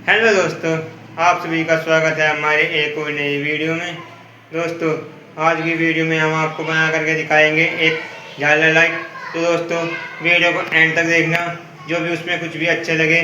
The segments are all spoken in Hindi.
हेलो दोस्तों, आप सभी का स्वागत है हमारे एक और नई वीडियो में। दोस्तों, आज की वीडियो में हम आपको बना करके दिखाएंगे एक झालर लाइट। तो दोस्तों, वीडियो को एंड तक देखना। जो भी उसमें कुछ भी अच्छे लगे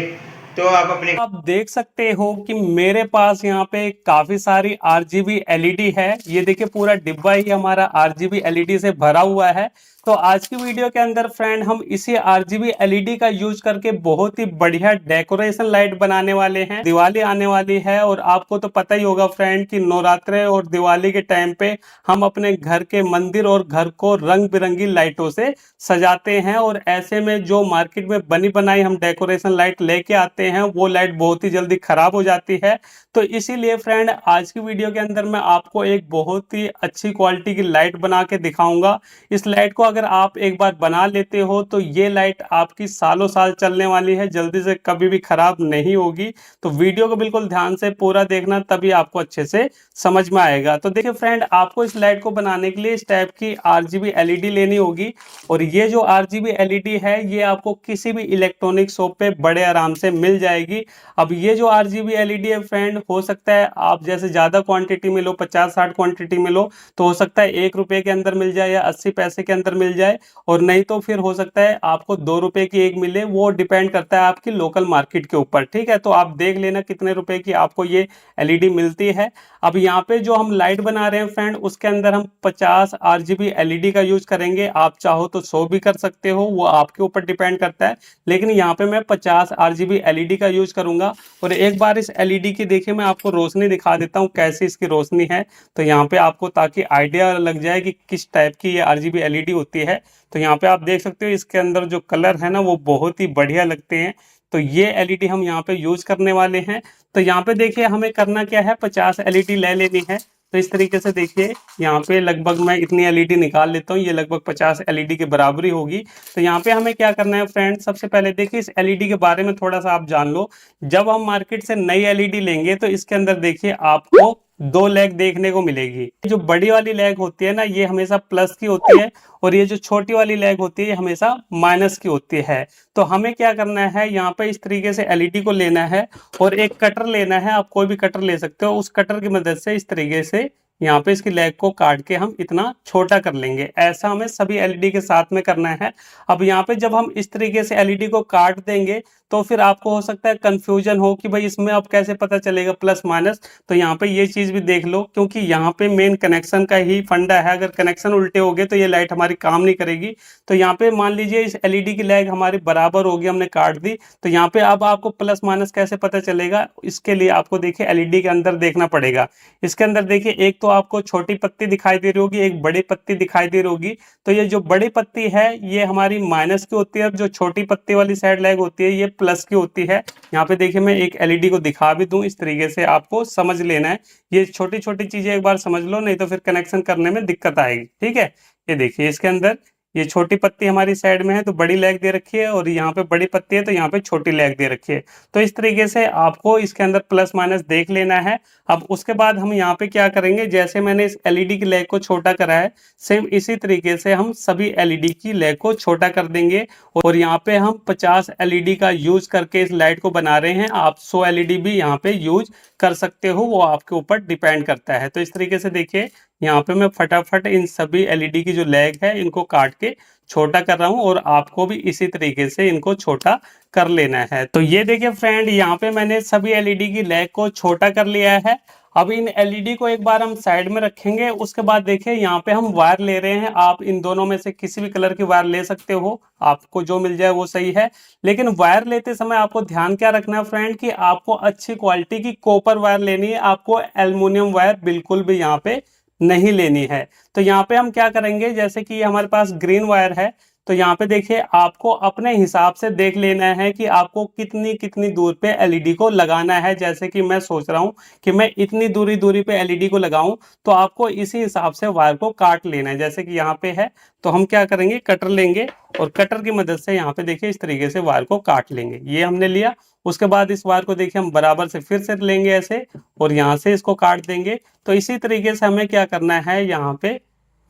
तो आप अपने आप देख सकते हो कि मेरे पास यहाँ पे काफी सारी आरजीबी एलईडी है। ये देखिए पूरा डिब्बा ही हमारा आरजीबी एलईडी से भरा हुआ है। तो आज की वीडियो के अंदर फ्रेंड हम इसी आरजीबी एलईडी का यूज करके बहुत ही बढ़िया डेकोरेशन लाइट बनाने वाले हैं। दिवाली आने वाली है और आपको तो पता ही होगा फ्रेंड कि नवरात्रे और दिवाली के टाइम पे हम अपने घर के मंदिर और घर को रंग बिरंगी लाइटों से सजाते हैं। और ऐसे में जो मार्केट में बनी बनाई हम डेकोरेशन लाइट लेके आते हैं वो लाइट बहुत ही जल्दी खराब हो जाती है। तो इसीलिए फ्रेंड आज की वीडियो के अंदर मैं आपको एक बहुत ही अच्छी क्वालिटी की लाइट बना के दिखाऊंगा। इस लाइट को अगर आप एक बार बना लेते हो तो ये लाइट आपकी सालों साल चलने वाली है, जल्दी से कभी भी खराब नहीं होगी। तो वीडियो को बिल्कुल ध्यान से पूरा देखना, तभी आपको अच्छे से समझ में आएगा। तो देखिए फ्रेंड, आपको इस लाइट को बनाने के लिए इस टाइप की आरजीबी एलईडी लेनी होगी। और ये जो आरजीबी एलईडी है ये आपको किसी भी इलेक्ट्रॉनिक शॉप पे बड़े आराम से मिल जाएगी। अब ये जो आरजीबी एलईडी है फ्रेंड, हो सकता है आप जैसे ज्यादा क्वांटिटी में लो, 50-60 क्वांटिटी में लो, तो हो सकता है 1 रुपए के अंदर मिल जाए या 80 पैसे के अंदर मिल जाए। और नहीं तो फिर हो सकता है आपको 2 रुपए की एक मिले। वो डिपेंड करता है आपकी लोकल मार्केट के ऊपर। ठीक है, तो आप देख लेना कितने रुपए की आपको ये एलईडी मिलती है। अब यहाँ पे जो हम लाइट बना रहे हैं फ्रेंड, उसके अंदर हम 50 आरजीबी एलईडी का यूज करेंगे। आप चाहो तो 100 भी कर सकते हो, वो आपके ऊपर डिपेंड करता है। लेकिन यहाँ पे मैं 50 आरजीबी एलईडी का यूज करूंगा। और एक बार इस एलईडी की देखिए मैं आपको रोशनी दिखा देता हूँ कैसी इसकी रोशनी है। तो यहाँ पे आपको ताकि आइडिया लग जाए कि किस टाइप की ये आरजीबी एलईडी होती है। तो यहाँ पे आप देख सकते हो इसके अंदर जो कलर है ना वो बहुत ही बढ़िया लगते हैं। तो ये एलईडी हम यहाँ पे यूज करने वाले हैं। तो यहाँ पे देखिए हमें करना क्या है, 50 एलईडी ले लेनी है। तो इस तरीके से देखिए यहाँ पे लगभग मैं इतनी एलईडी निकाल लेता हूँ, ये लगभग 50 एलईडी के बराबरी होगी। तो यहाँ पे हमें क्या करना है फ्रेंड, सबसे पहले देखिए इस एलईडी के बारे में थोड़ा सा आप जान लो। जब हम मार्केट से नई एलईडी लेंगे तो इसके अंदर देखिए आपको दो लैग देखने को मिलेगी। जो बड़ी वाली लैग होती है ना ये हमेशा प्लस की होती है, और ये जो छोटी वाली लैग होती है ये हमेशा माइनस की होती है। तो हमें क्या करना है, यहाँ पे इस तरीके से एलईडी को लेना है और एक कटर लेना है। आप कोई भी कटर ले सकते हो। उस कटर की मदद से इस तरीके से यहाँ पे इसकी लैग को काट के हम इतना छोटा कर लेंगे। ऐसा हमें सभी एलईडी के साथ में करना है। अब यहाँ पे जब हम इस तरीके से एलईडी को काट देंगे तो फिर आपको हो सकता है कंफ्यूजन हो कि भाई इसमें अब कैसे पता चलेगा प्लस माइनस। तो यहाँ पे ये चीज भी देख लो, क्योंकि यहाँ पे मेन कनेक्शन का ही फंडा है। अगर कनेक्शन उल्टे हो गए तो ये लाइट हमारी काम नहीं करेगी। तो यहाँ पे मान लीजिए इस एलईडी की लैग हमारी बराबर होगी, हमने काट दी। तो यहाँ पे अब आपको प्लस माइनस कैसे पता चलेगा, इसके लिए आपको देखिए एलईडी के अंदर देखना पड़ेगा। इसके अंदर देखिए एक तो आपको छोटी पत्ती दिखाई दे रही होगी, एक बड़ी पत्ती दिखाई दे रही होगी। तो ये जो बड़ी पत्ती है ये हमारी माइनस की होती है, जो छोटी पत्ती वाली साइड लैग होती है ये प्लस की होती है। यहाँ पे देखिए मैं एक एलईडी को दिखा भी दूं, इस तरीके से आपको समझ लेना है। ये छोटी छोटी चीजें एक बार समझ लो, नहीं तो फिर कनेक्शन करने में दिक्कत आएगी। ठीक है, ये देखिए इसके अंदर ये छोटी पत्ती हमारी साइड में है तो बड़ी लैग दे रखी है, और यहाँ पे बड़ी पत्ती है तो यहाँ पे छोटी लैग दे रखी है। तो इस तरीके से आपको इसके अंदर प्लस माइनस देख लेना है। अब उसके बाद हम यहाँ पे क्या करेंगे, जैसे मैंने इस एलईडी की लैग को छोटा करा है, सेम इसी तरीके से हम सभी एलईडी की लैग को छोटा कर देंगे। और यहाँ पे हम 50 एलईडी का यूज करके इस लाइट को बना रहे हैं। आप 100 एलईडी भी यहाँ पे यूज कर सकते हो, वो आपके ऊपर डिपेंड करता है। तो इस तरीके से देखिए यहाँ पे मैं फटाफट इन सभी एलईडी की जो लैग है इनको काट के छोटा कर रहा हूँ, और आपको भी इसी तरीके से इनको छोटा कर लेना है। तो ये देखिए फ्रेंड, यहाँ पे मैंने सभी एलईडी की लैग को छोटा कर लिया है। अब इन एलईडी को एक बार हम साइड में रखेंगे। उसके बाद देखिए यहाँ पे हम वायर ले रहे हैं। आप इन दोनों में से किसी भी कलर की वायर ले सकते हो, आपको जो मिल जाए वो सही है। लेकिन वायर लेते समय आपको ध्यान क्या रखना है फ्रेंड, कि आपको अच्छी क्वालिटी की कॉपर वायर लेनी है। आपको एल्युमिनियम वायर बिल्कुल भी यहाँ पे नहीं लेनी है। तो यहाँ पे हम क्या करेंगे, जैसे कि हमारे पास ग्रीन वायर है, तो यहाँ पे देखिए आपको अपने हिसाब से देख लेना है कि आपको कितनी कितनी दूर पे एलईडी को लगाना है। जैसे कि मैं सोच रहा हूँ कि मैं इतनी दूरी दूरी पे एलईडी को लगाऊं, तो आपको इसी हिसाब से वायर को काट लेना है। जैसे कि यहाँ पे है तो हम क्या करेंगे, कटर लेंगे और कटर की मदद से यहाँ पे देखिए इस तरीके से वायर को काट लेंगे। ये हमने लिया। उसके बाद इस वायर को देखिए हम बराबर से फिर से लेंगे ऐसे, और यहाँ से इसको काट देंगे। तो इसी तरीके से हमें क्या करना है, यहाँ पे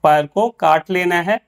वायर को काट लेना है।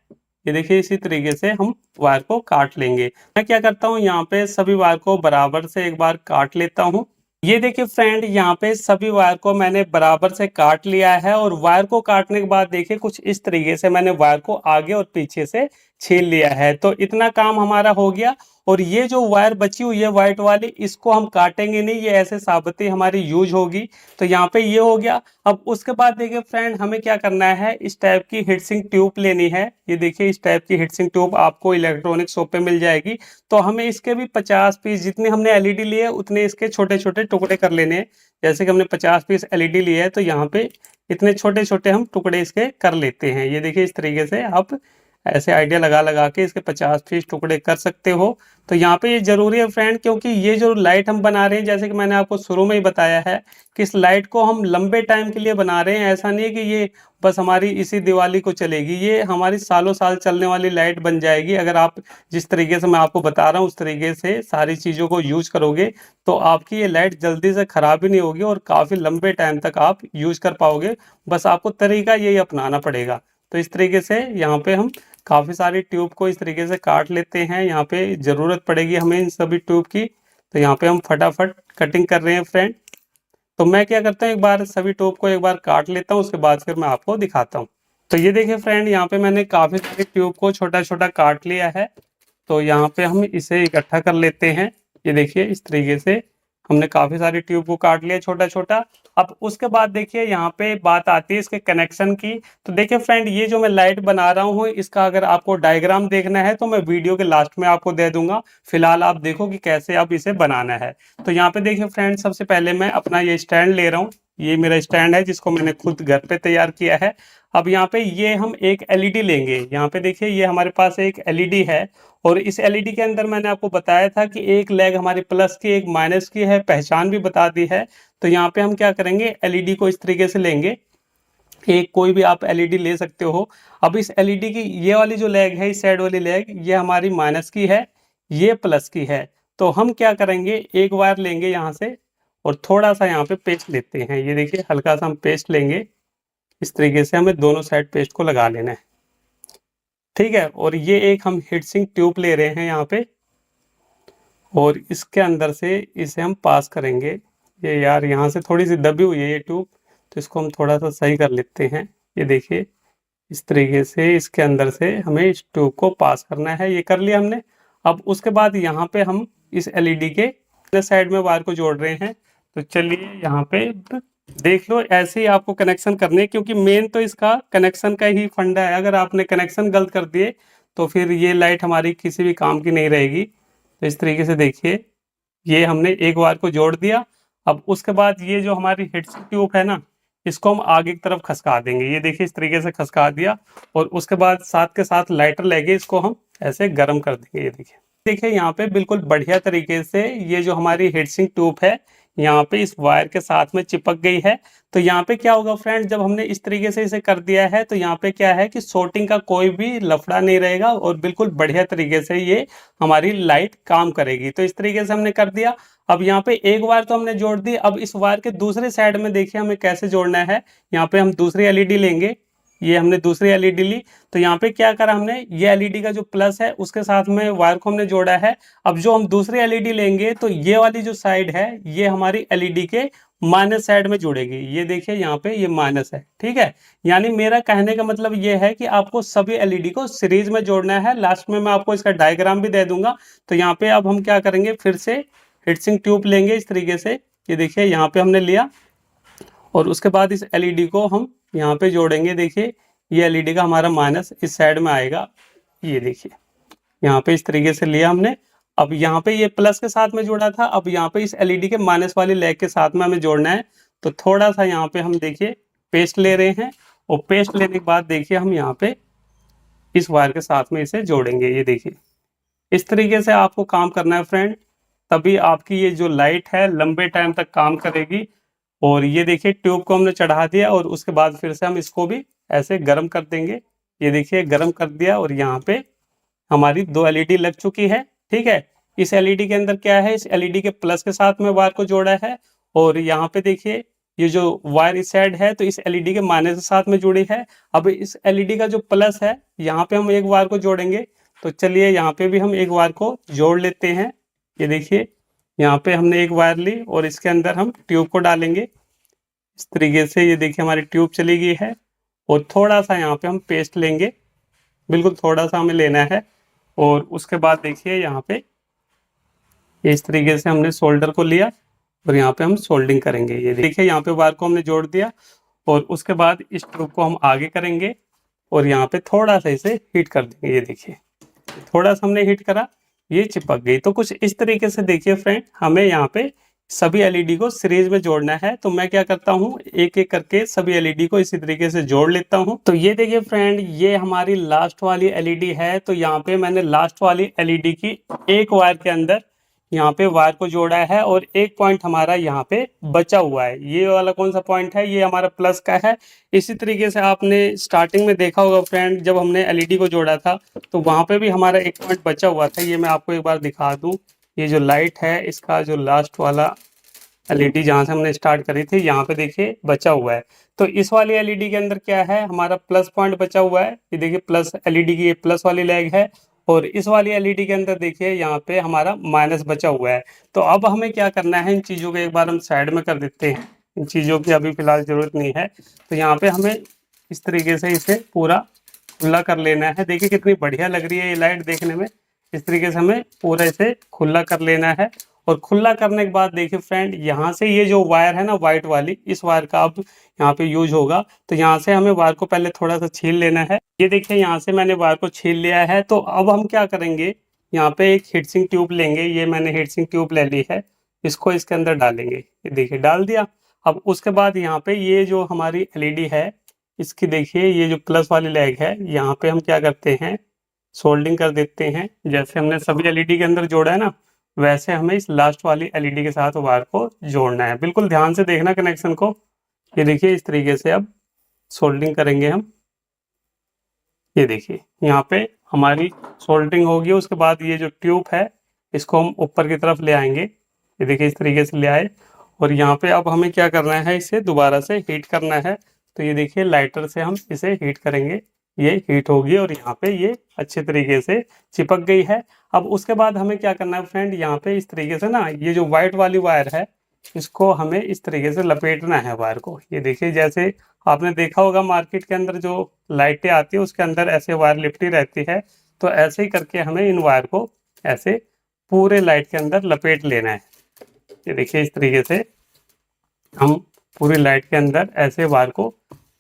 ये देखिए इसी तरीके से हम वायर को काट लेंगे। मैं क्या करता हूँ, यहाँ पे सभी वायर को बराबर से एक बार काट लेता हूँ। ये देखिए फ्रेंड, यहाँ पे सभी वायर को मैंने बराबर से काट लिया है और वायर को काटने के बाद देखिए कुछ इस तरीके से मैंने वायर को आगे और पीछे से छील लिया है। तो इतना काम हमारा हो गया। और ये जो वायर बची हुई है व्हाइट वाली, इसको हम काटेंगे नहीं, ये ऐसे साबित ही हमारी यूज होगी। तो यहाँ पे ये हो गया। अब उसके बाद देखिए फ्रेंड, हमें क्या करना है, इस टाइप की हीटसिंक ट्यूब लेनी है। ये देखिए इस टाइप की हीटसिंक ट्यूब आपको इलेक्ट्रॉनिक शॉप पे मिल जाएगी। तो हमें इसके भी 50 पीस, जितने हमने एलईडी लिए उतने इसके छोटे छोटे टुकड़े कर लेने हैं। जैसे कि हमने 50 पीस एलईडी लिए है, तो यहाँ पे इतने छोटे छोटे हम टुकड़े इसके कर लेते हैं। ये देखिए इस तरीके से आप ऐसे आइडिया लगा लगा के इसके 50 पीस टुकड़े कर सकते हो। तो यहाँ पे ये जरूरी है फ्रेंड, क्योंकि ये जो लाइट हम बना रहे हैं, जैसे कि मैंने आपको शुरू में ही बताया है कि इस लाइट को हम लंबे टाइम के लिए बना रहे हैं। ऐसा नहीं है कि ये बस हमारी इसी दिवाली को चलेगी, ये हमारी सालों साल चलने वाली लाइट बन जाएगी। अगर आप जिस तरीके से मैं आपको बता रहा हूँ उस तरीके से सारी चीज़ों को यूज करोगे, तो आपकी ये लाइट जल्दी से खराब भी नहीं होगी और काफ़ी लंबे टाइम तक आप यूज कर पाओगे। बस आपको तरीका यही अपनाना पड़ेगा। तो इस तरीके से यहाँ पे हम काफ़ी सारी ट्यूब को इस तरीके से काट लेते हैं। यहाँ पे ज़रूरत पड़ेगी हमें इन सभी ट्यूब की। तो यहाँ पे हम फटाफट कटिंग कर रहे हैं फ्रेंड। तो मैं क्या करता हूँ, एक बार सभी ट्यूब को एक बार काट लेता हूँ, उसके बाद फिर मैं आपको दिखाता हूँ। तो ये देखिए फ्रेंड, यहाँ पे मैंने काफ़ी सारी ट्यूब को छोटा छोटा काट लिया है। तो यहाँ पे हम इसे इकट्ठा कर लेते हैं। ये देखिए इस तरीके से हमने काफ़ी सारी ट्यूब को काट लिया छोटा छोटा। अब उसके बाद देखिए यहाँ पे बात आती है इसके कनेक्शन की। तो देखिए फ्रेंड, ये जो मैं लाइट बना रहा हूँ, इसका अगर आपको डायग्राम देखना है तो मैं वीडियो के लास्ट में आपको दे दूंगा। फिलहाल आप देखो कि कैसे आप इसे बनाना है। तो यहाँ पे देखिए फ्रेंड, सबसे पहले मैं अपना ये स्टैंड ले रहा हूँ। ये मेरा स्टैंड है जिसको मैंने खुद घर पे तैयार किया है। अब यहाँ पे ये हम एक एलईडी लेंगे। यहाँ पे देखिए ये हमारे पास एक एलईडी है और इस एलईडी के अंदर मैंने आपको बताया था कि एक लेग हमारी प्लस की, एक माइनस की है, पहचान भी बता दी है। तो यहाँ पे हम क्या करेंगे, एलईडी को इस तरीके से लेंगे। एक कोई भी आप एलईडी ले सकते हो। अब इस एलईडी की ये वाली जो लेग है, इस साइड वाली लेग, ये हमारी माइनस की है, ये प्लस की है। तो हम क्या करेंगे, एक वायर लेंगे यहाँ से और थोड़ा सा यहाँ पे पेस्ट लेते हैं। ये देखिए हल्का सा हम पेस्ट लेंगे। इस तरीके से हमें दोनों साइड पेस्ट को लगा लेना है, ठीक है। और ये एक हम हीटसिंक ट्यूब ले रहे हैं यहाँ पे और इसके अंदर से इसे हम पास करेंगे। ये यार यहाँ से थोड़ी सी दबी हुई है ये ट्यूब, तो इसको हम थोड़ा सा सही कर लेते हैं। ये देखिए इस तरीके से इसके अंदर से हमें इस ट्यूब को पास करना है। ये कर लिया हमने। अब उसके बाद यहाँ पे हम इस एलईडी के साइड में वायर को जोड़ रहे हैं। तो चलिए यहाँ पे देख लो, ऐसे ही आपको कनेक्शन करने, क्योंकि मेन तो इसका कनेक्शन का ही फंडा है। अगर आपने कनेक्शन गलत कर दिए तो फिर ये लाइट हमारी किसी भी काम की नहीं रहेगी। तो इस तरीके से देखिए ये हमने एक वायर को जोड़ दिया। अब उसके बाद ये जो हमारी हीटसिंक ट्यूब है ना, इसको हम आगे की तरफ खसका देंगे। ये देखिए इस तरीके से खसका दिया और उसके बाद साथ के साथ लाइटर लेके इसको हम ऐसे गर्म कर देंगे। ये देखिए देखिए यहाँ पे बिल्कुल बढ़िया तरीके से ये जो हमारी हीटसिंक ट्यूब है यहाँ पे इस वायर के साथ में चिपक गई है। तो यहाँ पे क्या होगा फ्रेंड, जब हमने इस तरीके से इसे कर दिया है तो यहाँ पे क्या है कि शॉर्टिंग का कोई भी लफड़ा नहीं रहेगा और बिल्कुल बढ़िया तरीके से ये हमारी लाइट काम करेगी। तो इस तरीके से हमने कर दिया। अब यहाँ पे एक वायर तो हमने जोड़ दी। अब इस वायर के दूसरे साइड में देखिए हमें कैसे जोड़ना है। यहाँ पे हम दूसरी एलईडी लेंगे। ये हमने दूसरी एलईडी ली। तो यहाँ पे क्या करा हमने, ये एलईडी का जो प्लस है उसके साथ में वायर को हमने जोड़ा है। अब जो हम दूसरी एलईडी लेंगे तो ये वाली जो साइड है ये हमारी एलईडी के माइनस साइड में जुड़ेगी। ये देखिए यहाँ पे ये माइनस है, ठीक है। यानी मेरा कहने का मतलब ये है कि आपको सभी एलईडी को सीरीज में जोड़ना है। लास्ट में मैं आपको इसका डायग्राम भी दे दूंगा। तो यहाँ पे अब हम क्या करेंगे, फिर से हीटसिंक ट्यूब लेंगे इस तरीके से। ये देखिए यहाँ पे हमने लिया और उसके बाद इस एलईडी को हम यहाँ पे जोड़ेंगे। देखिए ये एलईडी का हमारा माइनस इस साइड में आएगा। ये देखिए यहाँ पे इस तरीके से लिया हमने। अब यहाँ पे ये प्लस के साथ में जोड़ा था, अब यहाँ पे इस एलईडी के माइनस वाली लेग के साथ में हमें जोड़ना है। तो थोड़ा सा यहाँ पे हम देखिए पेस्ट ले रहे हैं और पेस्ट लेने के बाद देखिए हम यहाँ पे इस वायर के साथ में इसे जोड़ेंगे। ये देखिए इस तरीके से आपको काम करना है फ्रेंड, तभी आपकी ये जो लाइट है लंबे टाइम तक काम करेगी। और ये देखिए ट्यूब को हमने चढ़ा दिया और उसके बाद फिर से हम इसको भी ऐसे गर्म कर देंगे। ये देखिए गर्म कर दिया और यहाँ पे हमारी दो एलईडी लग चुकी है, ठीक है। इस एलईडी के अंदर क्या है, इस एलईडी के प्लस के साथ में वायर को जोड़ा है और यहाँ पे देखिए ये जो वायर इस साइड है तो इस एलईडी के माइनस के साथ में जुड़ी है। अब इस एलईडी का जो प्लस है यहाँ पे हम एक वायर को जोड़ेंगे। तो चलिए यहाँ पे भी हम एक वायर को जोड़ लेते हैं। ये देखिए यहाँ पे हमने एक वायर ली और इसके अंदर हम ट्यूब को डालेंगे इस तरीके से। ये देखिए हमारी ट्यूब चली गई है और थोड़ा सा यहाँ पे हम पेस्ट लेंगे, बिल्कुल थोड़ा सा हमें लेना है। और उसके बाद देखिए यहाँ पे इस तरीके से हमने सोल्डर को लिया और यहाँ पे हम सोल्डिंग करेंगे। ये देखिए यहाँ पे वायर को हमने जोड़ दिया और उसके बाद इस ट्यूब को हम आगे करेंगे और यहाँ पे थोड़ा सा इसे हीट कर देंगे। ये देखिए थोड़ा सा हमने हीट करा, ये चिपक गई। तो कुछ इस तरीके से देखिए फ्रेंड, हमें यहाँ पे सभी एलईडी को सीरीज में जोड़ना है। तो मैं क्या करता हूँ, एक एक करके सभी एलईडी को इसी तरीके से जोड़ लेता हूँ। तो ये देखिए फ्रेंड, ये हमारी लास्ट वाली एलईडी है। तो यहाँ पे मैंने लास्ट वाली एलईडी की एक वायर के अंदर यहाँ पे वायर को जोड़ा है और एक पॉइंट हमारा यहाँ पे बचा हुआ है। ये वाला कौन सा पॉइंट है, ये हमारा प्लस का है। इसी तरीके से आपने स्टार्टिंग में देखा होगा फ्रेंड, जब हमने एलईडी को जोड़ा था तो वहां पे भी हमारा एक पॉइंट बचा हुआ था। ये मैं आपको एक बार दिखा दूं, ये जो लाइट है इसका जो लास्ट वाला एलईडी जहां से हमने स्टार्ट करी थी, यहाँ पे देखिए बचा हुआ है। तो इस वाली एलईडी के अंदर क्या है, हमारा प्लस पॉइंट बचा हुआ है। ये देखिए प्लस एलईडी की ये प्लस वाली लैग है और इस वाली एलईडी के अंदर देखिए यहाँ पे हमारा माइनस बचा हुआ है। तो अब हमें क्या करना है, इन चीज़ों को एक बार हम साइड में कर देते हैं, इन चीज़ों की अभी फिलहाल ज़रूरत नहीं है। तो यहाँ पे हमें इस तरीके से इसे पूरा खुला कर लेना है। देखिए कितनी बढ़िया लग रही है ये लाइट देखने में। इस तरीके से हमें पूरा इसे खुला कर लेना है और खुला करने के बाद देखिए फ्रेंड, यहाँ से ये जो वायर है ना व्हाइट वाली, इस वायर का अब यहाँ पे यूज होगा। तो यहाँ से हमें वायर को पहले थोड़ा सा छील लेना है। ये देखिए यहाँ से मैंने वायर को छील लिया है। तो अब हम क्या करेंगे, यहाँ पे एक हीटसिंक ट्यूब लेंगे। ये मैंने हीटसिंक ट्यूब ले ली है, इसको इसके अंदर डालेंगे। ये देखिए डाल दिया। अब उसके बाद यहाँ पे ये जो हमारी एलईडी है, इसकी देखिए ये जो प्लस वाली लैग है, यहाँ पे हम क्या करते हैं, सोल्डिंग कर देते हैं। जैसे हमने सभी एलईडी के अंदर जोड़ा है ना, वैसे हमें इस लास्ट वाली एलईडी के साथ वायर को जोड़ना है। बिल्कुल ध्यान से देखना कनेक्शन को। ये देखिए इस तरीके से अब सोल्डिंग करेंगे हम। ये देखिए यहाँ पे हमारी सोल्डरिंग होगी। उसके बाद ये जो ट्यूब है इसको हम ऊपर की तरफ ले आएंगे। ये देखिए इस तरीके से ले आए और यहाँ पे अब हमें क्या करना है, इसे दोबारा से हीट करना है। तो ये देखिए लाइटर से हम इसे हीट करेंगे, ये हीट होगी और यहाँ पे ये अच्छे तरीके से चिपक गई है। अब उसके बाद हमें क्या करना है फ्रेंड, यहाँ पे इस तरीके से ना ये जो व्हाइट वाली वायर है इसको हमें इस तरीके से लपेटना है वायर को। ये देखिए जैसे आपने देखा होगा मार्केट के अंदर जो लाइटें आती है उसके अंदर ऐसे वायर लिपटी रहती है। तो ऐसे ही करके हमें इन वायर को ऐसे पूरे लाइट के अंदर लपेट लेना है। ये देखिए इस तरीके से हम पूरी लाइट के अंदर ऐसे वायर को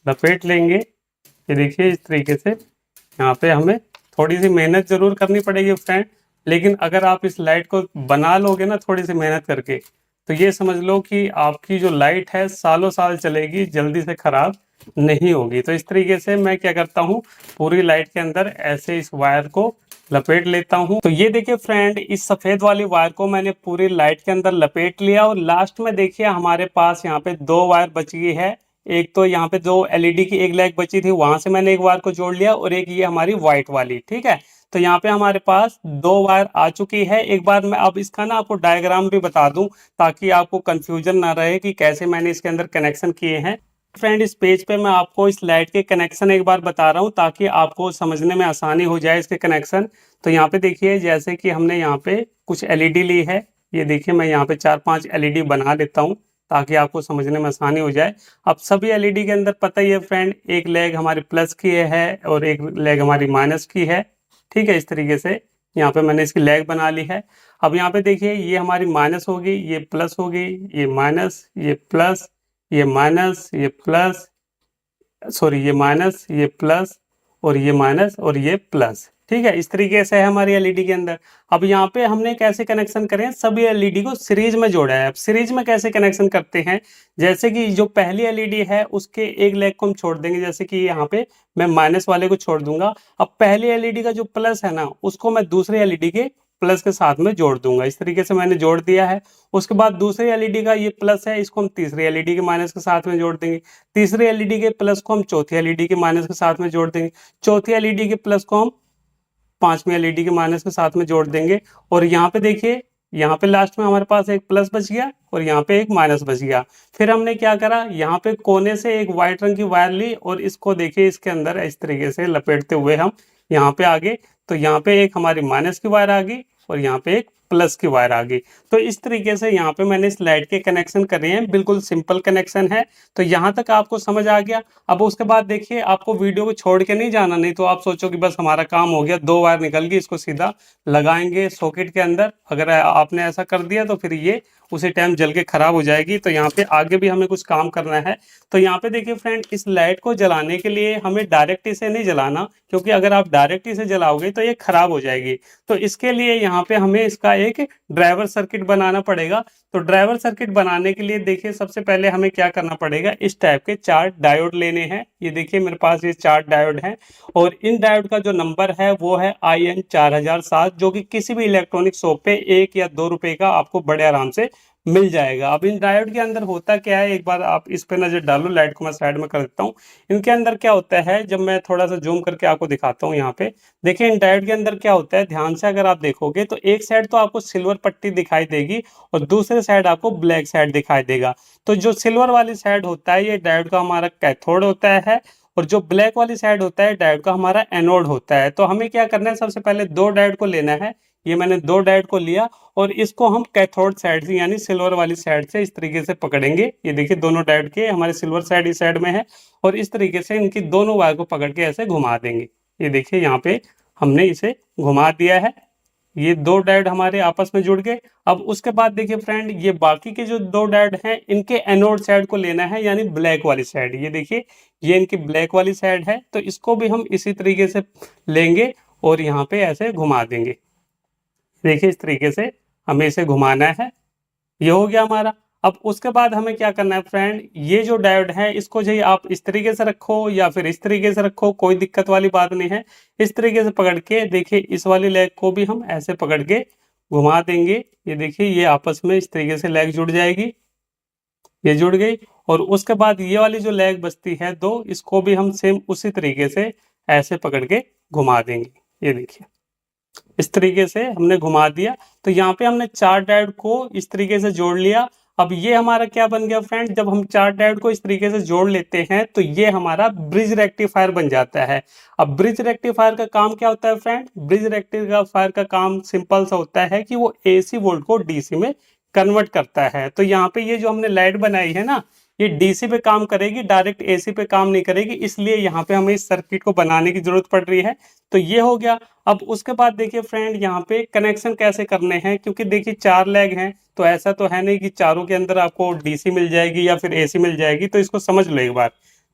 लपेट लेंगे। ये देखिए इस तरीके से यहाँ पे हमें थोड़ी सी मेहनत जरूर करनी पड़ेगी फ्रेंड, लेकिन अगर आप इस लाइट को बना लोगे ना थोड़ी सी मेहनत करके, तो ये समझ लो कि आपकी जो लाइट है सालों साल चलेगी, जल्दी से खराब नहीं होगी। तो इस तरीके से मैं क्या करता हूँ, पूरी लाइट के अंदर ऐसे इस वायर को लपेट लेता हूँ। तो ये देखिए फ्रेंड, इस सफेद वाली वायर को मैंने पूरी लाइट के अंदर लपेट लिया और लास्ट में देखिए हमारे पास यहाँ पे दो वायर बच गई है। एक तो यहाँ पे जो एलईडी की एक लैग बची थी वहां से मैंने एक वायर को जोड़ लिया और एक ये हमारी व्हाइट वाली, ठीक है। तो यहाँ पे हमारे पास दो वायर आ चुकी है। एक बार मैं अब इसका ना आपको डायग्राम भी बता दूं ताकि आपको कंफ्यूजन ना रहे कि कैसे मैंने इसके अंदर कनेक्शन किए हैं। फ्रेंड इस पेज पे मैं आपको इस लाइट के कनेक्शन एक बार बता रहा हूँ ताकि आपको समझने में आसानी हो जाए इसके कनेक्शन। तो यहाँ पे देखिए जैसे कि हमने यहाँ पे कुछ एलईडी ली है। ये देखिए मैं यहाँ पे 4-5 एलईडी बना लेता हूँ ताकि आपको समझने में आसानी हो जाए। अब सभी एलईडी के अंदर पता ही है फ्रेंड, एक लेग हमारी प्लस की है और एक लेग हमारी माइनस की है, ठीक है। इस तरीके से यहाँ पे मैंने इसकी लेग बना ली है। अब यहाँ पे देखिए ये हमारी माइनस होगी, ये प्लस होगी, ये माइनस, ये प्लस, ये माइनस, ये प्लस, सॉरी ये माइनस, ये प्लस और ये माइनस और ये प्लस, ठीक है। इस तरीके से है हमारी एलईडी के अंदर। अब यहाँ पे हमने कैसे कनेक्शन करें, सभी एलईडी को सीरीज में जोड़ा है। अब सीरीज में कैसे कनेक्शन करते हैं, जैसे कि जो पहली एलईडी है उसके एक लेग को हम छोड़ देंगे, जैसे कि यहाँ पे मैं माइनस वाले को छोड़ दूंगा। अब पहली एलईडी का जो प्लस है ना उसको मैं दूसरी एलईडी के प्लस के साथ में जोड़ दूंगा। इस तरीके से मैंने जोड़ दिया है। उसके बाद दूसरी एलईडी का ये प्लस है, इसको हम तीसरी एलईडी के माइनस के साथ में जोड़ देंगे। तीसरी एलईडी के प्लस को हम चौथी एलईडी के माइनस के साथ में जोड़ देंगे। चौथी एलईडी के प्लस को हम पांचवी एलईडी के माइनस के साथ में जोड़ देंगे। और यहाँ पे देखिए, यहाँ पे लास्ट में हमारे पास एक प्लस बच गया और यहाँ पे एक माइनस बच गया। फिर हमने क्या करा, यहाँ पे कोने से एक व्हाइट रंग की वायर ली और इसको देखिए इसके अंदर इस तरीके से लपेटते हुए हम यहाँ पे आ गए। तो यहाँ पे एक हमारी माइनस की वायर आ गई और यहाँ पे एक प्लस की वायर आ गई। तो इस तरीके से यहाँ पे मैंने इस लाइट के कनेक्शन करे हैं, बिल्कुल सिंपल कनेक्शन है। तो यहाँ तक आपको समझ आ गया। अब उसके बाद देखिए, आपको वीडियो को छोड़ के नहीं जाना, नहीं तो आप सोचो कि बस हमारा काम हो गया, 2 वायर निकल गई, इसको सीधा लगाएंगे सॉकेट के अंदर। अगर आपने ऐसा कर दिया तो फिर ये उसी टाइम जल के खराब हो जाएगी। तो यहाँ पे आगे भी हमें कुछ काम करना है। तो यहाँ पे देखिए फ्रेंड, इस लाइट को जलाने के लिए हमें डायरेक्ट इसे नहीं जलाना, क्योंकि अगर आप डायरेक्ट इसे जलाओगे तो ये खराब हो जाएगी। तो इसके लिए यहाँ पे हमें इसका एक ड्राइवर सर्किट बनाना पड़ेगा। तो ड्राइवर सर्किट बनाने के लिए देखिए, सबसे पहले हमें क्या करना पड़ेगा, इस टाइप के 4 डायोड लेने हैं। ये देखिए मेरे पास ये 4 डायोड हैं, और इन डायोड का जो नंबर है वो है IN 4007, जो कि किसी भी इलेक्ट्रॉनिक शॉप पे 1 या 2 रुपए का आपको बड़े आराम से मिल जाएगा। अब इन डायोड के अंदर होता क्या है, एक बार आप इस पे नजर डालो, लाइट को मैं साइड में कर देता हूँ। इनके अंदर क्या होता है, जब मैं थोड़ा सा जूम करके आपको दिखाता हूँ, यहाँ पे देखिए इन डायोड के अंदर क्या होता है, ध्यान से अगर आप देखोगे तो एक साइड तो आपको सिल्वर पट्टी दिखाई देगी और दूसरे साइड आपको ब्लैक साइड दिखाई देगा। तो जो सिल्वर वाली साइड होता है, ये डायोड का हमारा कैथोड होता है, और जो ब्लैक वाली साइड होता है, डायोड का हमारा एनोड होता है। तो हमें क्या करना है, सबसे पहले 2 डायोड को लेना है। ये मैंने 2 डायोड को लिया, और इसको हम कैथोड साइड से यानी सिल्वर वाली साइड से इस तरीके से पकड़ेंगे। ये देखिए दोनों डायोड के हमारे सिल्वर साइड इस साइड में है, और इस तरीके से इनकी दोनों वायर को पकड़ के ऐसे घुमा देंगे। ये देखिए यहाँ पे हमने इसे घुमा दिया है, ये 2 डायोड हमारे आपस में जुड़ गए। अब उसके बाद देखिए फ्रेंड, ये बाकी के जो 2 डायोड हैं, इनके एनोड साइड को लेना है, यानी ब्लैक वाली साइड। ये देखिए ये इनकी ब्लैक वाली साइड है, तो इसको भी हम इसी तरीके से लेंगे और यहाँ पे ऐसे घुमा देंगे। देखिए इस तरीके से हमें इसे घुमाना है। ये हो गया हमारा। अब उसके बाद हमें क्या करना है फ्रेंड, ये जो डायोड है इसको जो आप इस तरीके से रखो या फिर इस तरीके से रखो, कोई दिक्कत वाली बात नहीं है। इस तरीके से पकड़ के देखिए, इस वाली लेग को भी हम ऐसे पकड़ के घुमा देंगे। ये देखिए ये आपस में इस तरीके से लेग जुड़ जाएगी, ये जुड़ गई। और उसके बाद ये वाली जो लेग बचती है 2, इसको भी हम सेम उसी तरीके से ऐसे पकड़ के घुमा देंगे। ये देखिए इस तरीके से हमने घुमा दिया। तो यहाँ पे हमने 4 डायोड को इस तरीके से जोड़ लिया। अब ये हमारा क्या बन गया फ्रेंड, जब हम 4 डायोड को इस तरीके से जोड़ लेते हैं तो ये हमारा ब्रिज रेक्टिफायर बन जाता है। अब ब्रिज रेक्टिफायर का काम क्या होता है फ्रेंड, ब्रिज रेक्टिफायर का काम सिंपल सा होता है कि वो AC वोल्ट को DC में कन्वर्ट करता है। तो यहाँ पे ये जो हमने लाइट बनाई है ना, ये DC पे काम करेगी, डायरेक्ट AC पे काम नहीं करेगी, इसलिए यहाँ पे हमें इस सर्किट को बनाने की जरूरत पड़ रही है। तो ये हो गया। अब उसके बाद देखिए फ्रेंड, यहाँ पे कनेक्शन कैसे करने हैं, क्योंकि देखिए 4 लेग हैं, तो ऐसा तो है नहीं कि चारों के अंदर आपको DC मिल जाएगी या फिर AC मिल जाएगी। तो इसको समझ लो एक बार।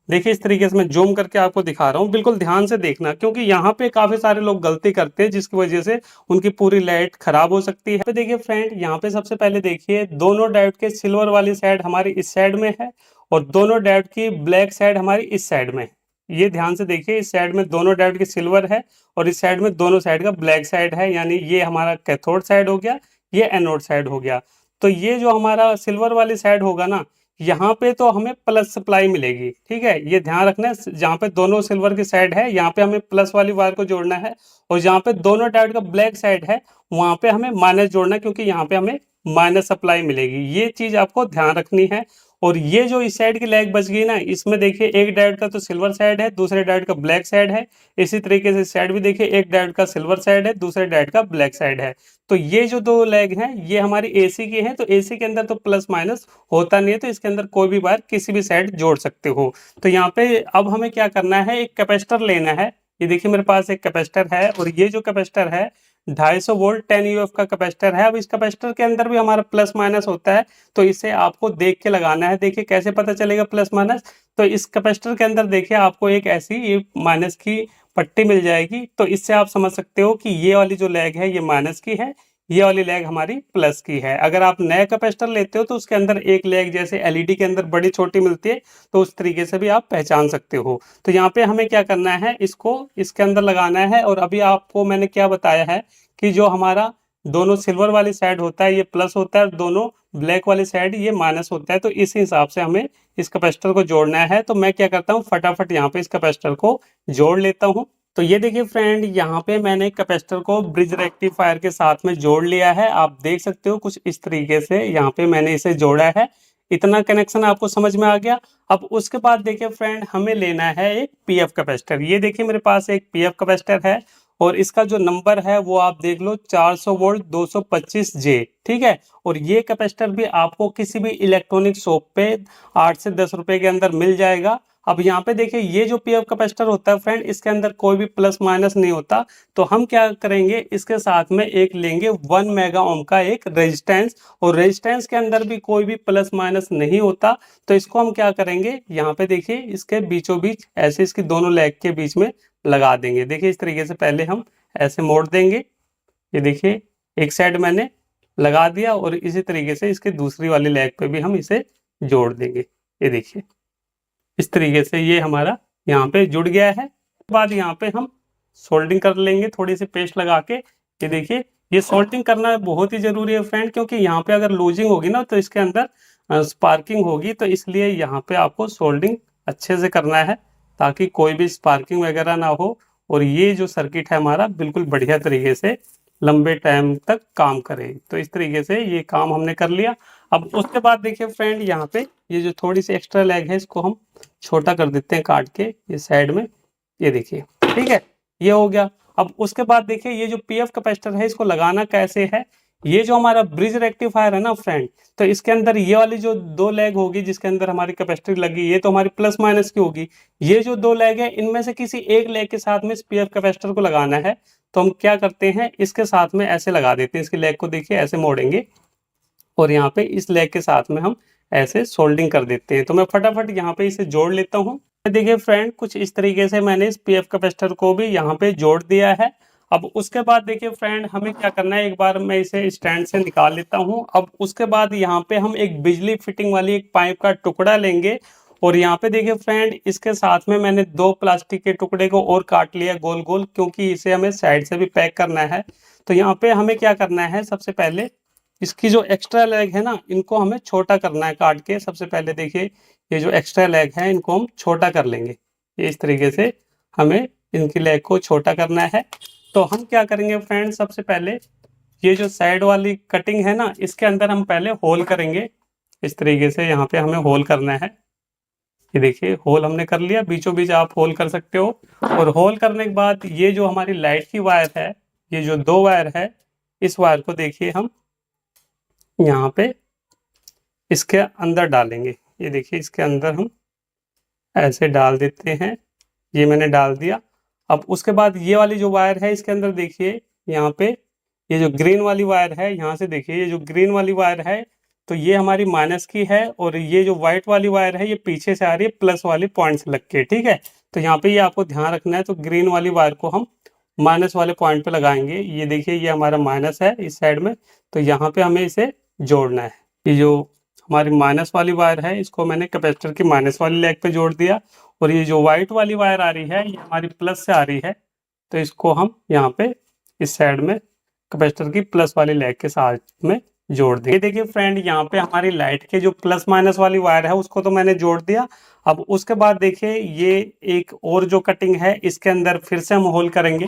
देखिए इस तरीके से मैं जूम करके आपको दिखा रहा हूँ, बिल्कुल ध्यान से देखना, क्योंकि यहाँ पे काफी सारे लोग गलती करते हैं जिसकी वजह से उनकी पूरी लाइट खराब हो सकती है। तो देखिए फ्रेंड, यहाँ पे सबसे पहले देखिए दोनों डायोड के सिल्वर वाली साइड हमारी इस साइड में है, और दोनों डायोड की ब्लैक साइड हमारी इस साइड में है। ये ध्यान से देखिए, इस साइड में दोनों डायोड की सिल्वर है और इस साइड में दोनों साइड का ब्लैक साइड है, यानी ये हमारा कैथोड साइड हो गया, ये एनोड साइड हो गया। तो ये जो हमारा सिल्वर वाली साइड होगा ना, यहाँ पे तो हमें प्लस सप्लाई मिलेगी, ठीक है। ये ध्यान रखना है, जहाँ पे दोनों सिल्वर की साइड है यहाँ पे हमें प्लस वाली वायर को जोड़ना है, और जहाँ पे दोनों डायोड का ब्लैक साइड है वहाँ पे हमें माइनस जोड़ना है, क्योंकि यहाँ पे हमें माइनस सप्लाई मिलेगी। ये चीज आपको ध्यान रखनी है। और ये जो इस साइड की लेग बच गई ना, इसमें देखिए एक डायोड का तो सिल्वर साइड है, दूसरे डायोड का ब्लैक साइड है। इसी तरीके से साइड भी देखिए, एक डायोड का सिल्वर साइड है, दूसरे डायोड का ब्लैक साइड है। तो ये जो 2 लेग हैं ये हमारी AC की हैं, तो AC के अंदर तो प्लस माइनस होता नहीं है, तो इसके अंदर कोई भी वायर किसी भी साइड जोड़ सकते हो। तो यहाँ पे अब हमें क्या करना है, एक कैपेसिटर लेना है। ये देखिए मेरे पास एक कैपेसिटर है, और ये जो कैपेसिटर है 250 वोल्ट 10 UF का कैपेसिटर है। अब इस कैपेसिटर के अंदर भी हमारा प्लस माइनस होता है, तो इसे आपको देख के लगाना है। देखिए कैसे पता चलेगा प्लस माइनस, तो इस कैपेसिटर के अंदर देखिए आपको एक ऐसी ये माइनस की पट्टी मिल जाएगी। तो इससे आप समझ सकते हो कि ये वाली जो लेग है ये माइनस की है, ये वाली लेग हमारी प्लस की है। अगर आप नया कैपेसिटर लेते हो तो उसके अंदर एक लेग जैसे LED के अंदर बड़ी छोटी मिलती है, तो उस तरीके से भी आप पहचान सकते हो। तो यहाँ पे हमें क्या करना है, इसको इसके अंदर लगाना है। और अभी आपको मैंने क्या बताया है कि जो हमारा दोनों सिल्वर वाली साइड होता है ये प्लस होता है, और दोनों ब्लैक वाली साइड ये माइनस होता है। तो इस हिसाब से हमें इस कैपेसिटर को जोड़ना है। तो मैं क्या करता हूँ, फटाफट यहाँ पे इस कैपेसिटर को जोड़ लेता हूँ। तो ये देखिए फ्रेंड, यहाँ पे मैंने कैपेसिटर को ब्रिज रेक्टिफायर के साथ में जोड़ लिया है। आप देख सकते हो कुछ इस तरीके से यहाँ पे मैंने इसे जोड़ा है। इतना कनेक्शन आपको समझ में आ गया। अब उसके बाद देखिए फ्रेंड, हमें लेना है एक PF कैपेसिटर। ये देखिए मेरे पास एक PF कैपेसिटर है, और इसका जो नंबर है वो आप देख लो 400 वोल्ट 225J, ठीक है। और ये कैपेसिटर भी आपको किसी भी इलेक्ट्रॉनिक शॉप पे 8 से 10 रुपए के अंदर मिल जाएगा। अब यहाँ पे देखिए ये जो पीएफ कैपेसिटर होता है फ्रेंड, इसके अंदर कोई भी प्लस माइनस नहीं होता। तो हम क्या करेंगे, इसके साथ में एक लेंगे 1 मेगा ओम का एक रेजिस्टेंस, और रेजिस्टेंस के अंदर भी कोई भी प्लस माइनस नहीं होता। तो इसको हम क्या करेंगे, यहाँ पे देखिए इसके बीचों बीच ऐसे इसकी दोनों लेग के बीच में लगा देंगे। देखिए इस तरीके से पहले हम ऐसे मोड़ देंगे। ये देखिए एक साइड मैंने लगा दिया, और इसी तरीके से इसके दूसरी वाली लेग पे भी हम इसे जोड़ देंगे। ये देखिए इस तरीके से ये हमारा यहाँ पे जुड़ गया है। बाद यहाँ पे हम सोल्डिंग कर लेंगे थोड़ी सी पेस्ट लगा के। ये देखिए ये सोल्डिंग करना बहुत ही जरूरी है फ्रेंड, क्योंकि यहाँ पे अगर लूजिंग होगी ना तो इसके अंदर स्पार्किंग होगी। तो इसलिए यहाँ पे आपको सोल्डिंग अच्छे से करना है ताकि कोई भी स्पार्किंग वगैरह ना हो, और ये जो सर्किट है हमारा बिल्कुल बढ़िया तरीके से लंबे टाइम तक काम करे। तो इस तरीके से ये काम हमने कर लिया। अब उसके बाद देखिए फ्रेंड, यहाँ पे ये जो थोड़ी सी एक्स्ट्रा लेग है इसको हम छोटा कर देते हैं काट के ये साइड में। ये देखिए ठीक है, ये हो गया। अब उसके बाद देखिए ये जो पीएफ कैपेसिटर है इसको लगाना कैसे है। ये जो हमारा ब्रिज रेक्टिफायर है ना फ्रेंड, तो इसके अंदर ये वाली जो दो लेग होगी जिसके अंदर हमारी कैपेसिटर लगी, ये तो हमारी प्लस माइनस की होगी। ये जो दो लेग है इनमें से किसी एक लेग के साथ में इस पीएफ कैपेसिटर को लगाना है। तो हम क्या करते हैं, इसके साथ में ऐसे लगा देते हैं। इसकी लेग को देखिए ऐसे मोड़ेंगे, और यहाँ पे इस लेग के साथ में हम ऐसे सोल्डिंग कर देते हैं। तो मैं फटाफट यहाँ पे इसे जोड़ लेता हूँ। देखिए फ्रेंड कुछ इस तरीके से मैंने इस पीएफ कैपेसिटर को भी यहाँ पे जोड़ दिया है। अब उसके बाद देखिए फ्रेंड हमें क्या करना है, एक बार मैं इसे स्टैंड से निकाल लेता हूँ। अब उसके बाद यहाँ पे हम एक बिजली फिटिंग वाली एक पाइप का टुकड़ा लेंगे, और यहाँ पे देखिए फ्रेंड इसके साथ में मैंने दो प्लास्टिक के टुकड़े को और काट लिया गोल गोल, क्योंकि इसे हमें साइड से भी पैक करना है। तो यहाँ पे हमें क्या करना है, सबसे पहले इसकी जो एक्स्ट्रा लेग है ना इनको हमें छोटा करना है काट के। सबसे पहले देखिए ये जो एक्स्ट्रा लेग है इनको हम छोटा कर लेंगे। ये इस तरीके से हमें इनकी लेग को छोटा करना है। तो हम क्या करेंगे फ्रेंड, सबसे पहले ये जो साइड वाली कटिंग है ना इसके अंदर हम पहले होल करेंगे। इस तरीके से यहाँ पे हमें होल करना है। ये देखिए होल हमने कर लिया, बीचों बीच आप होल कर सकते हो। और होल करने के बाद ये जो हमारी लाइट की वायर है, ये जो दो वायर है, इस वायर को देखिए हम यहाँ पे इसके अंदर डालेंगे। ये देखिए इसके अंदर हम ऐसे डाल देते हैं। ये मैंने डाल दिया। अब उसके बाद ये वाली जो वायर है इसके अंदर देखिए यहाँ पे ये जो ग्रीन वाली वायर है, यहाँ से देखिए ये जो ग्रीन वाली वायर है तो ये हमारी माइनस की है, और ये जो व्हाइट वाली वायर है ये पीछे से आ रही है प्लस वाली पॉइंट से लग के, ठीक है। तो यहाँ पे ये आपको ध्यान रखना है। तो ग्रीन वाली वायर को हम माइनस वाले पॉइंट पे लगाएंगे। ये देखिए ये हमारा माइनस है इस साइड में, तो यहाँ पे हमें इसे जोड़ना है। ये जो हमारी माइनस वाली वायर है इसको मैंने कैपेसिटर की माइनस वाली लेग पे जोड़ दिया, और ये जो व्हाइट वाली वायर आ रही है ये हमारी प्लस से आ रही है, तो इसको हम यहाँ पे इस साइड में कैपेसिटर की प्लस वाली लेग के साथ में जोड़ देंगे। देखिए फ्रेंड यहाँ पे हमारी लाइट के जो प्लस माइनस वाली वायर है उसको तो मैंने जोड़ दिया। अब उसके बाद देखिए ये एक और जो कटिंग है इसके अंदर फिर से हम होल करेंगे,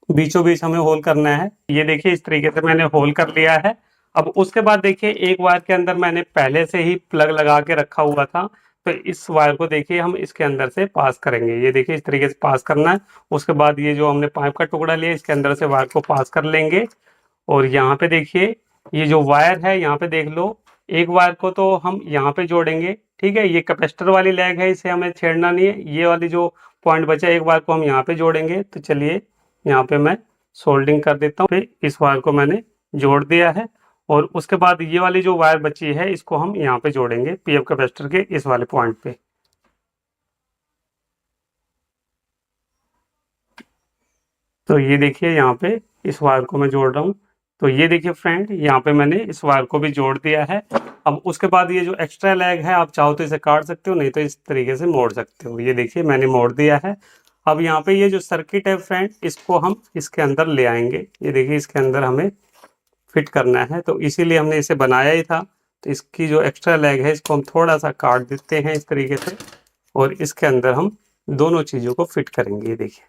बीचों बीच हमें होल करना है। ये देखिए इस तरीके से मैंने होल कर लिया है। अब उसके बाद देखिए एक वायर के अंदर मैंने पहले से ही प्लग लगा के रखा हुआ था, तो इस वायर को देखिए हम इसके अंदर से पास करेंगे। ये देखिए इस तरीके से पास करना है। उसके बाद ये जो हमने पाइप का टुकड़ा लिया इसके अंदर से वायर को पास कर लेंगे, और यहाँ पे देखिए ये जो वायर है यहाँ पे देख लो, एक वायर को तो हम यहाँ पे जोड़ेंगे, ठीक है। ये कैपेसिटर वाली लेग है, इसे हमें छेड़ना नहीं है। ये वाली जो पॉइंट बचा एक वायर को हम यहाँ पे जोड़ेंगे। तो चलिए यहाँ पे मैं सोल्डिंग कर देता हूँ। इस वायर को मैंने जोड़ दिया है, और उसके बाद ये वाली जो वायर बची है इसको हम यहाँ पे जोड़ेंगे पीएफ कैपेसिटर के इस वाले पॉइंट पे। तो ये देखिए यहाँ पे इस वायर को मैं जोड़ रहा हूँ। तो ये देखिए फ्रेंड यहाँ पे मैंने इस वायर को भी जोड़ दिया है। अब उसके बाद ये जो एक्स्ट्रा लेग है आप चाहो तो इसे काट सकते हो, नहीं तो इस तरीके से मोड़ सकते हो। ये देखिए मैंने मोड़ दिया है। अब यहाँ पे ये जो सर्किट है फ्रेंड इसको हम इसके अंदर ले आएंगे। ये देखिए इसके अंदर हमें फिट करना है, तो इसीलिए हमने इसे बनाया ही था। तो इसकी जो एक्स्ट्रा लेग है इसको हम थोड़ा सा काट देते हैं इस तरीके से, और इसके अंदर हम दोनों चीज़ों को फिट करेंगे। ये देखिए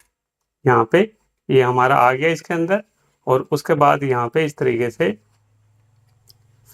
यहाँ पे ये हमारा आ गया इसके अंदर, और उसके बाद यहाँ पे इस तरीके से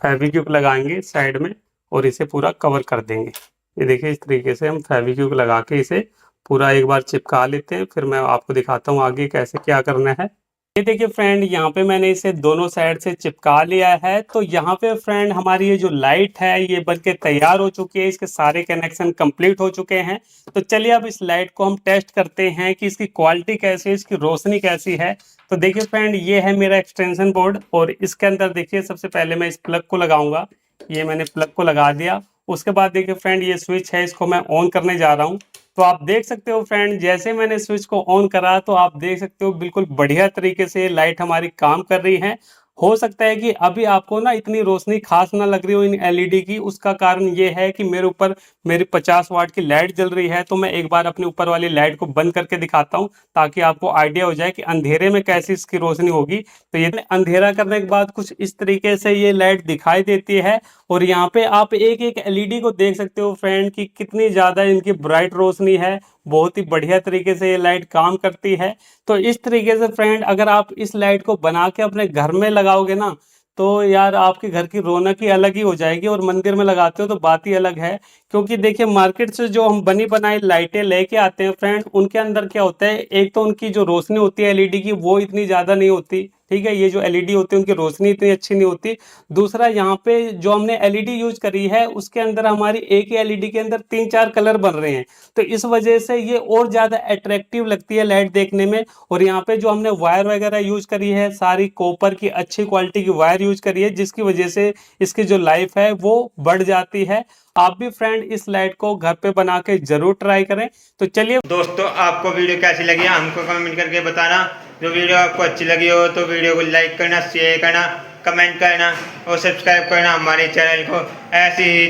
फेविक्विक लगाएंगे साइड में और इसे पूरा कवर कर देंगे। ये देखिए इस तरीके से हम फेविक्विक लगा के इसे पूरा एक बार चिपका लेते हैं, फिर मैं आपको दिखाता हूँ आगे कैसे क्या करना है। ये देखिए फ्रेंड, यहाँ पे मैंने इसे दोनों साइड से चिपका लिया है। तो यहाँ पे फ्रेंड हमारी ये जो लाइट है ये बनके तैयार हो चुकी है, इसके सारे कनेक्शन कंप्लीट हो चुके हैं। तो चलिए अब इस लाइट को हम टेस्ट करते हैं कि इसकी क्वालिटी कैसी है, इसकी रोशनी कैसी है। तो देखिए फ्रेंड, ये है मेरा एक्सटेंशन बोर्ड और इसके अंदर देखिए सबसे पहले मैं इस प्लग को लगाऊंगा। ये मैंने प्लग को लगा दिया। उसके बाद देखिए फ्रेंड, ये स्विच है, इसको मैं ऑन करने जा रहा हूँ। तो आप देख सकते हो फ्रेंड, जैसे मैंने स्विच को ऑन करा तो आप देख सकते हो बिल्कुल बढ़िया तरीके से लाइट हमारी काम कर रही है। हो सकता है कि अभी आपको ना इतनी रोशनी खास ना लग रही हो इन एलईडी की, उसका कारण ये है कि मेरे ऊपर मेरी 50 वाट की लाइट जल रही है। तो मैं एक बार अपने ऊपर वाली लाइट को बंद करके दिखाता हूँ ताकि आपको आइडिया हो जाए कि अंधेरे में कैसी इसकी रोशनी होगी। तो ये अंधेरा करने के बाद कुछ इस तरीके से ये लाइट दिखाई देती है। और यहाँ पे आप एक एक एलईडी को देख सकते हो फ्रेंड कि कितनी ज़्यादा इनकी ब्राइट रोशनी है। बहुत ही बढ़िया तरीके से ये लाइट काम करती है। तो इस तरीके से फ्रेंड, अगर आप इस लाइट को बना के अपने घर में लगाओगे ना, तो यार आपके घर की रौनक ही अलग ही हो जाएगी। और मंदिर में लगाते हो तो बात ही अलग है। क्योंकि देखिए मार्केट से जो हम बनी बनाई लाइटें लेके आते हैं फ्रेंड, उनके अंदर क्या होता है, एक तो उनकी जो रोशनी होती है एलईडी की वो इतनी ज़्यादा नहीं होती। ठीक है, ये जो एलईडी होती है उनकी रोशनी इतनी अच्छी नहीं होती। दूसरा, यहाँ पे जो हमने एलईडी यूज करी है उसके अंदर हमारी एक ही एलईडी के अंदर 3-4 कलर बन रहे हैं। तो इस वजह से ये और ज़्यादा अट्रैक्टिव लगती है लाइट देखने में। और यहाँ पे जो हमने वायर वगैरह यूज करी है, सारी कॉपर की अच्छी क्वालिटी की वायर यूज करी है, जिसकी वजह से इसकी जो लाइफ है वो बढ़ जाती है। आप भी फ्रेंड इस लाइट को घर पे बना के जरूर ट्राई करें। तो चलिए दोस्तों, आपको वीडियो कैसी लगी हमको कमेंट करके बताना। जो वीडियो आपको अच्छी लगी हो तो वीडियो को लाइक करना, शेयर करना, कमेंट करना और सब्सक्राइब करना हमारे चैनल को ऐसी ही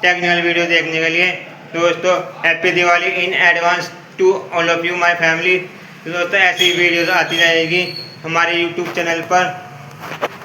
टेक्निकल वीडियो देखने के लिए। दोस्तों, happy Diwali in advance to all of you my family. दोस्तों, ऐसी वीडियोस आती रहेगी हमारे यूट्यूब चैनल पर।